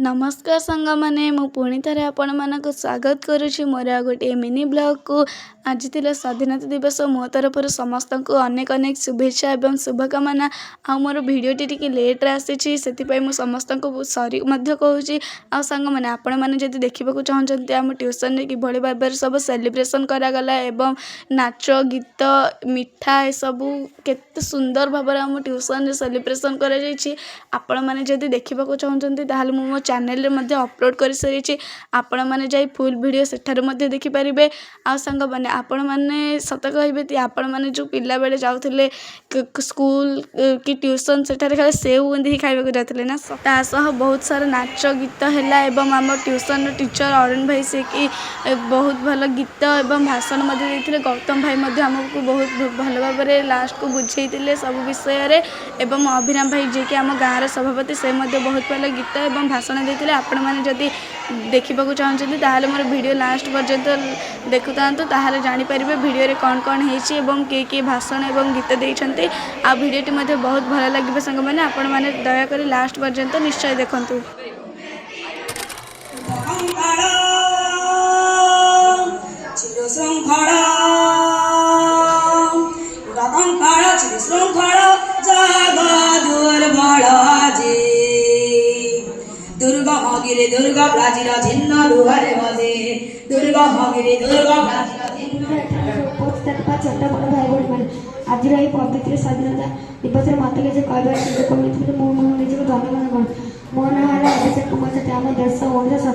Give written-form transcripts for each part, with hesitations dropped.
नमस्कार सांगमाने मु पुणी थे आपण मानक स्वागत करुच्ची मोर गोटे मिनी ब्लॉग को। आज थिला स्वाधीनता दिवस मो तरफ समस्त को अनेक अनेक शुभेच्छा एवं शुभकामना। आ मोर भिडटी टी लेट्रे आसी से समस्त को सॉरी कहूँ। आ सांग मैंने आपण मैंने जब देखा चाहते आम ट्यूशन में किभली भाव सब सेलिब्रेशन करागला एवं नाच गीत मिठा ए सबू केते सुंदर भाव आम ट्यूशन सेलिब्रेशन कर मैंने जब देखा चाहते ताल मो चैनल रे अपलोड कर सारी आपण मैंने जाई फुल वीडियो सेठारे देखिपारे। आ सांग मैंने आपण मैंने सत कहे आपण मैंने जो पिला बेले जाऊले स्कूल कि ट्यूशन सेठारे खाली सेव बुंदी खाइबा जाते ना तासह बहुत सारा नाच गीत है एवं आम ट्यूशन टीचर अरुण भाई से कि बहुत भल गीत एवं भाषण देते। गौतम भाई आमको बहुत भल भाव लास्ट को बुझे सब विषय एवं अभिराम भाई जी कि आम गाँव सभापति से बहुत भल गीत एवं भाषण देते। आपण मैंने जदि देखा चाहते ताल मोर वीडियो लास्ट पर्यंत देखु ताहले जानीपर वीडियो रे कौन कौन होती एवं किए भाषण एवं गीत देते। आ वीडियोटी बहुत भल लगे सांग मैंने आपण मैंने दयाकोरी लास्ट पर्यंत निश्चय देखु। दुर्गा मगिरे दुर्गा प्राचीरा छिन्न दुहारे बजे दुर्गा मगिरे दुर्गा प्राचीरा छोटा बड़ भाई भाई मैंने आज पवित्र स्वाधीनता दिवस मत निजे कहते मो मन निजे धन्यवाद कौन मो ना अभिषेक कुमार सेठी आम देश ओडिशा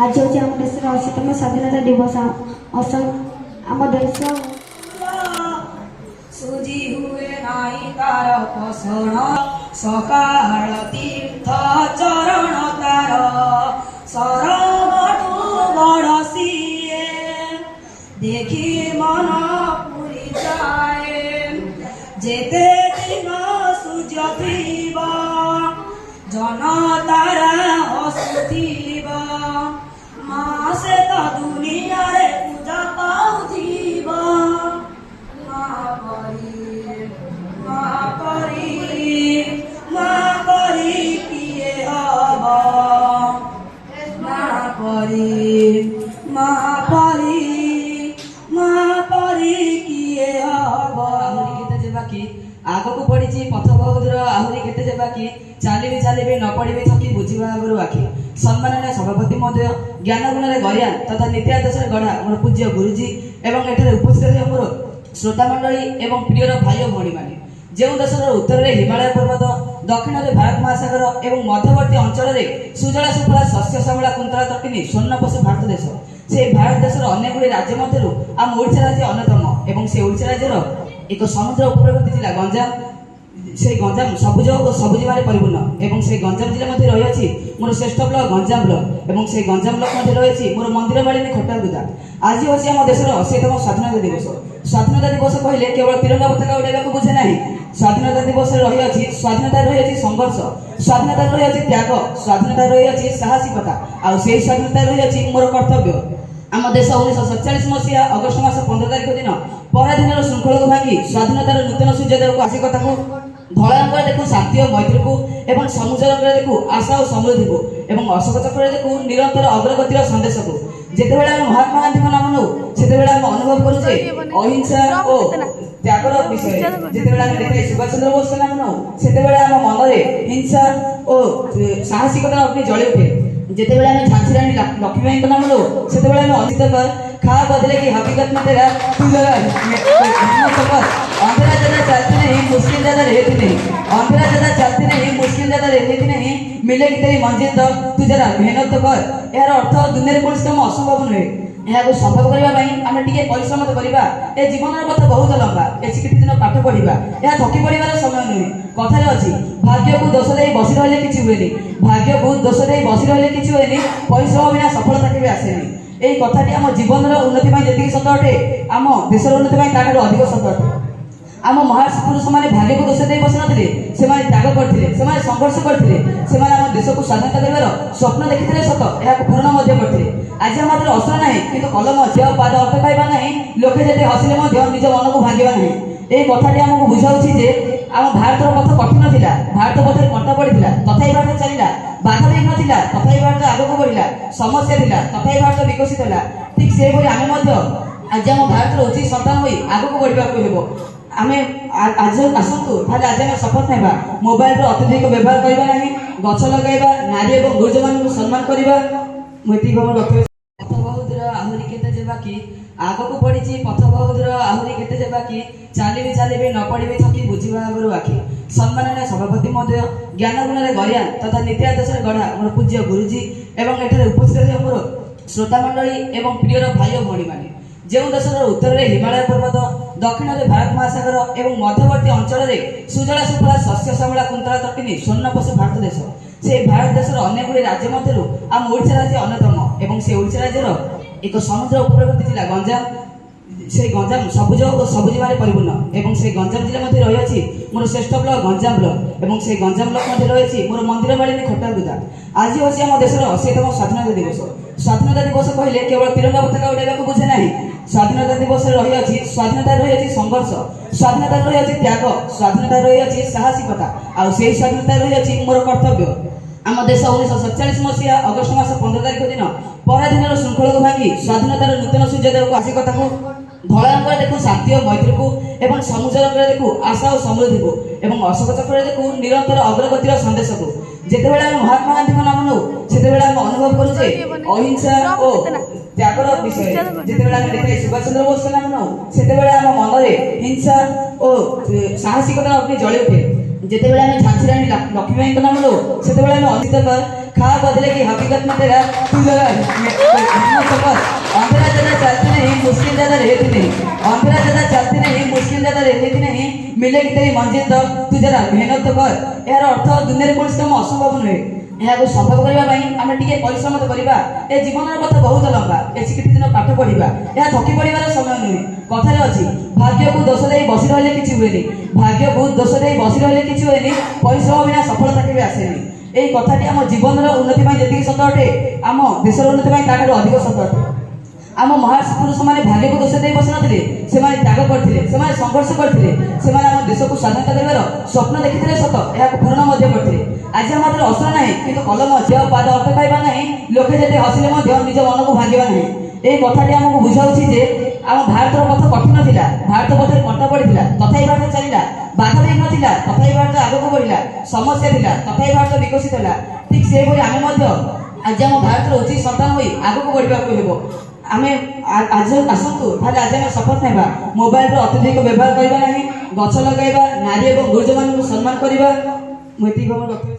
आज हूँ आम देश 80तम स्वाधीनता दिवस आम देश सुजी हुए नाई तार पसण सकाळ तीर्थ चरण तार सरबटु बड़सिए देखी मन पुरी जाए जेते दिन सूर्य थीब जनतारा हसुथीब माँ से तो दुनिया रे पूजा पाउथीब आग को पड़ी पथ बहुत दूर आहरी केते जेबाकी चली चली न पड़ी थकी बुझा आगु आखि सम्माननीय सभापति महोदय ज्ञान गुण गरिया तथा नीति आदर्श गढ़ा मोर पूज्य गुरुजी एवं एठारे उपस्थित मोर श्रोता मंडली एवं प्रियर भाई और भौणी मैंने जो देशर उत्तर में हिमालय पर्वत दक्षिण में भारत महासागर एवं मध्यवर्ती अंचल में सुजला सुफला शस्य श्यामला कुंतला तटिनी स्वर्ण पशु भारत देश से भारत देशर अनेक गुड़ी राज्य मध्य आम ओडिशा राज्य अन्यतम एवं से ओडिशा राज्यर एक समुद्र उपकूलवर्ती जिला गंजाम से गंजाम सबुज और सबुज मारे परिपूर्ण एवं से गंजाम जिला मध्य रही मोर श्रेष्ठ ब्लक गंजाम ब्लक एवं से गंजाम ब्लक मध्य रही मोर मंदिर मालिनी खटागुदा। आज हूँ आम देशर 80तम स्वाधीनता दिवस। स्वाधीनता दिवस कहले केवल तिरंगा पताका उड़ाइबा बुझे ना। स्वाधीनता दिवस रही स्वाधीनता रही संघर्ष स्वाधीनता रही त्याग स्वाधीनता रही साहसिकता आउ से स्वाधीनता रही मोर कर्तव्य। आम देश 1947 मसीहा अगस्ट मास 15 तारिख दिन पराधीन श्रृंखला को भांगी स्वाधीनतार नूतन सूर्योदय को आसिकता को धला रंग देखू शांति और मैत्री को एवं सबुज रंग देखू आशा और समृद्धि को एवं अशोक चक्र देखू निरंतर अग्रगतिर संदेश को जिते महात्मा गांधी को नाम नौ से अनुभव करुचे अहिंसा और त्यागर विषय जिते देखिए सुभाष चंद्र बोस के नाम नौ से आम मन में हिंसा और साहसिकता अग्नि जली उठे जिते झांसी रानी लक्ष्मीबाई का नाम लो से अजित कर खा बदले की हकीकत में तेरा तू जरा अंधेरा ज्यादा चलती नहीं मुश्किल ज्यादा रहती नहीं अंधेरा ज्यादा चलती नहीं मुश्किल ज्यादा रहती नहीं मिलेगी तेरी मंजिल तक तू जरा मेहनत तो कर। यार अर्थ दुनिया कौन कम असंभव नुहे यहाँ संभव करने आम टे परिश्रम करवा ए जीवन पथ बहुत लंबा ए किसी दिन पाठ पढ़ा यह थकी पड़ार समय नुहे कथार अच्छी भाग्य को दोष दे बसी रही किसी हुए भाग्य को दोष दे बसी रही किसी हुए परिश्रम बिना सफलता केवे आसेनी। यही कथाटी आम जीवन उन्नति जी सत अटे आम देशर उन्नति ताठू अधिक सत अटे। आम महापुरुष मैंने भाग्य को दोष दे बसी नथिले से त्याग करते संघर्ष करते आम देश को स्वाधीनता देवार स्वप्न देखी सत यह पूर्ण करते। आज आम हाथ अस्त्र ना कि कलम अच्छे पाद अटकाइबा ना लोके जिते हसिले निज मन को भांगा ना। ये कथाटी आमको बुझाऊँ ଆମ ଭାରତର ପଥ କଠିନ ଥିଲା, ଭାରତ ପଥରେ କଣ୍ଟା ପଡ଼ିଥିଲା, ତଥାପି ଭାରତ ଚାଲିଲା। ବାଧାବିଘ୍ନ ଥିଲା, ତଥାପି ଭାରତ ଆଗକୁ ବଢ଼ିଲା। ସମସ୍ୟା ଥିଲା, ତଥାପି ଭାରତ ବିକଶିତ ହେଲା। ଠିକ୍ ସେହିଭଳି ଆମେ ମଧ୍ୟ ଆଜି ଆମ ଭାରତର ଉଚିତ ସନ୍ତାନ ହୋଇ ଆଗକୁ ବଢ଼ିବାକୁ ହେବ। ଆମେ ଆଜି ଆସନ୍ତୁ ତାହେଲେ ଆଜି ଆମେ ଶପଥ ନେବା, ମୋବାଇଲର ଅତ୍ୟଧିକ ବ୍ୟବହାର କରିବା ନାହିଁ, ଗଛ ଲଗାଇବା, ନାରୀ ଏବଂ ଗୁରୁଜନମାନଙ୍କୁ ସମ୍ମାନ କରିବା। ମୁଁ ଏତିକି ଭାବରେ ରଖିବି। ପଥ ବହୁ ଦୂର ଆହୁରି କେତେ ଯେ ବାକି, ଆଗକୁ ପଡ଼ିଛି ପଥ ବହୁ ଦୂର ଆହୁରି କେତେ ଯେ ବାକି, ଚାଲିବି ଚାଲିବି ନ ପଡ଼ିବି ଥକି ବୁଝିବା ଆଗରୁ ଆଖି। ସମ୍ମାନନୀୟ ସଭାପତି ମହୋଦୟ, ଜ୍ଞାନ ଗୁଣରେ ଗରିଆନ ତଥା ନୀତି ଆଦର୍ଶରେ ଗଢ଼ା ମୋର ପୂଜ୍ୟ ଗୁରୁଜୀ ଏବଂ ଏଠାରେ ଉପସ୍ଥିତ ଥିବା ମୋର ଶ୍ରୋତା ମଣ୍ଡଳୀ ଏବଂ ପ୍ରିୟର ଭାଇ ଓ ଭଉଣୀମାନେ, ଯେଉଁ ଦେଶର ଉତ୍ତରରେ ହିମାଳୟ ପର୍ବତ, ଦକ୍ଷିଣରେ ଭାରତ ମହାସାଗର ଏବଂ ମଧ୍ୟବର୍ତ୍ତୀ ଅଞ୍ଚଳରେ ସୁଜଳା ସୁଫଳା ଶସ୍ୟ ଶ୍ୟାମଳା କୁନ୍ତଳା ତଟିନୀ ସ୍ୱର୍ଣ୍ଣପୋଷ ଭାରତ ଦେଶ, ସେହି ଭାରତ ଦେଶର ଅନେକ ଗୁଡ଼ିଏ ରାଜ୍ୟ ମଧ୍ୟରୁ ଆମ ଓଡ଼ିଶା ରାଜ୍ୟ ଅନ୍ୟତମ ଏବଂ ସେ ଓଡ଼ିଶା ରାଜ୍ୟର ଏକ ସମୁଦ୍ର ଉପକୂଳବର୍ତ୍ତୀ ଜିଲ୍ଲା ଗଞ୍ଜାମ। সেই গঞ্জাম সবুজ ও সবুজিমারে পরিপূর্ণ এবং সেই গঞ্জাম জেলা মধ্যে রয়েছে মোর শ্রেষ্ঠ ব্লক গঞ্জাম ব্লক এবং সেই গঞ্জাম ব্লক মধ্যে রয়েছে মোর মন্দির বাড়ি খোর্ধাগুদা। আজি হচ্ছে আমার দেশের 80তম স্বাধীনতা দিবস। স্বাধীনতা দিবস কহিলে কেবল তিরঙ্গা পতাকা উড়াইବାକୁ বুঝে না। স্বাধীনতা দিবসে রয়েছে স্বাধীনতা রয়েছে সংঘর্ষ, স্বাধীনতা রয়েছে ত্যাগ, স্বাধীনতা রয়েছে সাহসিকতা, আর সেই স্বাধীনতা রয়েছে মোর কর্তব্য। ଆମ ଦେଶ 1947 ମସିହା ଅଗଷ୍ଟ ମାସ 15 ତାରିଖ ଦିନ ପରାଧୀନର ଶୃଙ୍ଖଳକୁ ଭାଙ୍ଗି ସ୍ୱାଧୀନତାର ନୂତନ ସୂର୍ଯ୍ୟୋଦୟକୁ ଆବଶ୍ୟକତାକୁ ଧଳା ରଙ୍ଗରେ ଦେଖୁ ଶାନ୍ତି ଓ ମୈତ୍ରୀକୁ ଏବଂ ସବୁଜ ରଙ୍ଗରେ ଦେଖୁ ଆଶା ଓ ସମୃଦ୍ଧିକୁ ଏବଂ ଅଶୋକ ଚକ୍ରରେ ଦେଖୁ ନିରନ୍ତର ଅଗ୍ରଗତିର ସନ୍ଦେଶକୁ। ଯେତେବେଳେ ଆମେ ମହାତ୍ମା ଗାନ୍ଧୀଙ୍କ ନାମ ନେଉ ସେତେବେଳେ ଆମେ ଅନୁଭବ କରୁ ଯେ ଅହିଂସା ଓ ତ୍ୟାଗର ବିଷୟ। ଯେତେବେଳେ ଆମେ ଦେଖିଲେ ସୁଭାଷ ଚନ୍ଦ୍ର ବୋଷଙ୍କ ନାମ ନେଉ ସେତେବେଳେ ଆମ ମନରେ ହିଂସା ଓ ସାହସିକତାର ଅଗ୍ନି ଜଳି ଉଠେ। ଯେତେବେଳେ ଆମେ ଝାନ୍ସୀ ରାଣୀ ଲକ୍ଷ୍ମୀବାଈଙ୍କ ନାମ ନେଉ ସେତେବେଳେ ଆମେ ଅନିତ କର खा बदले की हकीकत में तेरा तू जरा सफर अंधेरा ज्यादा चलती नहीं, मुश्किल ज्यादा रहती नहीं, अंधेरा ज्यादा चलती नहीं, मुश्किल ज्यादा रहती नहीं, मिलेगी तेरी मंजिल तो तू जरा मेहनत तो कर। यार अर्थ दुनिया रे कोनसी काम असंभव नुहे। ଏହାକୁ ସମ୍ଭବ କରିବା ପାଇଁ ଆମେ ଟିକେ ପରିଶ୍ରମ ତ କରିବା। ଏ ଜୀବନର ପଥ ବହୁତ ଲମ୍ବା, ଏଠି କିଛି ଦିନ ପାଠ ପଢିବା, ଏହା ଥକି ପଡ଼ିବାର ସମୟ ନୁହେଁ। କଥାରେ ଅଛି ଭାଗ୍ୟକୁ ଦୋଷ ଦେଇ ବସି ରହିଲେ କିଛି ହୁଏନି, ଭାଗ୍ୟକୁ ଦୋଷ ଦେଇ ବସି ରହିଲେ କିଛି ହୁଏନି, ପରିଶ୍ରମ ବିନା ସଫଳତା କେବେ ଆସେନି। এই কথাটি ଆମ ଜୀବନର ଉନ୍ନତି ପାଇଁ ଯେତିକି ସତ ଅଟେ, ଆମ ଦେଶର ଉନ୍ନତି ପାଇଁ ତାଠାରୁ ଅଧିକ ସତ ଅଟେ। ଆମ ମହାପୁରୁଷମାନେ ଭାଗ୍ୟକୁ ଦୋଷ ଦେଇ ବସିନଥିଲେ, ସେମାନେ ତ୍ୟାଗ କରିଥିଲେ, ସେମାନେ ସଂଘର୍ଷ କରିଥିଲେ, ସେମାନେ ଆମ ଦେଶକୁ ସ୍ୱାଧୀନତା ଦେବାର ସ୍ୱପ୍ନ ଦେଖିଥିଲେ ସତ, ଏହାକୁ ପୂରଣ ମଧ୍ୟ କରିଥିଲେ। ଆଜି ଆମ ହାତରେ ଅସ୍ତ୍ର ନାହିଁ କିନ୍ତୁ କଲମ ଅଛି, ଆଉ ପାଦ ଅଟକାଇବା ନାହିଁ, ଲୋକେ ଯେତେ ହସିଲେ ମଧ୍ୟ ନିଜ ମନକୁ ଭାଙ୍ଗିବା ନାହିଁ। এই কথাটি ଆମକୁ ବୁଝାଉଛି ଯେ ଆମ ଭାରତର ପଥ କଠିନ ଥିଲା, ଭାରତ ପଥରେ କଣ୍ଟା ପଡ଼ିଥିଲା, ତଥାପି ଭାରତ ଚାଲିଲା। ବାଧାବିଘ୍ନ ଥିଲା, ତଥାପି ଭାରତ ଆଗକୁ ବଢ଼ିଲା। ସମସ୍ୟା ଥିଲା, ତଥାପି ଭାରତ ବିକଶିତ ହେଲା। ଠିକ୍ ସେହିଭଳି ଆମେ ମଧ୍ୟ ଆଜି ଆମ ଭାରତର ଉଚିତ ସନ୍ତାନ ହୋଇ ଆଗକୁ ବଢ଼ିବାକୁ ହେବ। ଆମେ ଆଜି ଆସନ୍ତୁ ତାହେଲେ ଆଜି ଆମେ ଶପଥ ନେବା, ମୋବାଇଲର ଅତ୍ୟଧିକ ବ୍ୟବହାର କରିବା ନାହିଁ, ଗଛ ଲଗାଇବା, ନାରୀ ଏବଂ ଗୁରୁଜନମାନଙ୍କୁ ସମ୍ମାନ କରିବା। ମୁଁ ଏତିକି ଭାବରେ ରଖିବି।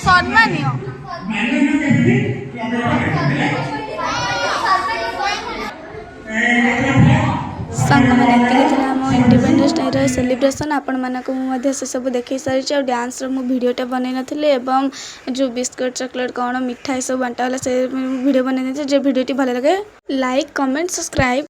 সম্মানীয় ସାଙ୍ଗମାନେ ଏତିକି ଥିଲା ଆମ ଇଣ୍ଡିପେଣ୍ଡେନ୍ସ ଡେର ସେଲିବ୍ରେସନ୍। ଆପଣମାନଙ୍କୁ ମୁଁ ମଧ୍ୟ ସେସବୁ ଦେଖାଇ ସାରିଛି। ଆଉ ଡ୍ୟାନ୍ସର ମୁଁ ଭିଡ଼ିଓଟା ବନେଇ ନଥିଲି ଏବଂ ଯେଉଁ ବିସ୍କୁଟ୍ ଚକୋଲେଟ୍ କ'ଣ ମିଠା ଏସବୁ ବଣ୍ଟା ହେଲା ସେ ଭିଡ଼ିଓ ବନେଇ ଦେଇଛି। ଯେ ଭିଡ଼ିଓଟି ଭଲ ଲାଗେ ଲାଇକ୍ କମେଣ୍ଟ ସବସ୍କ୍ରାଇବ୍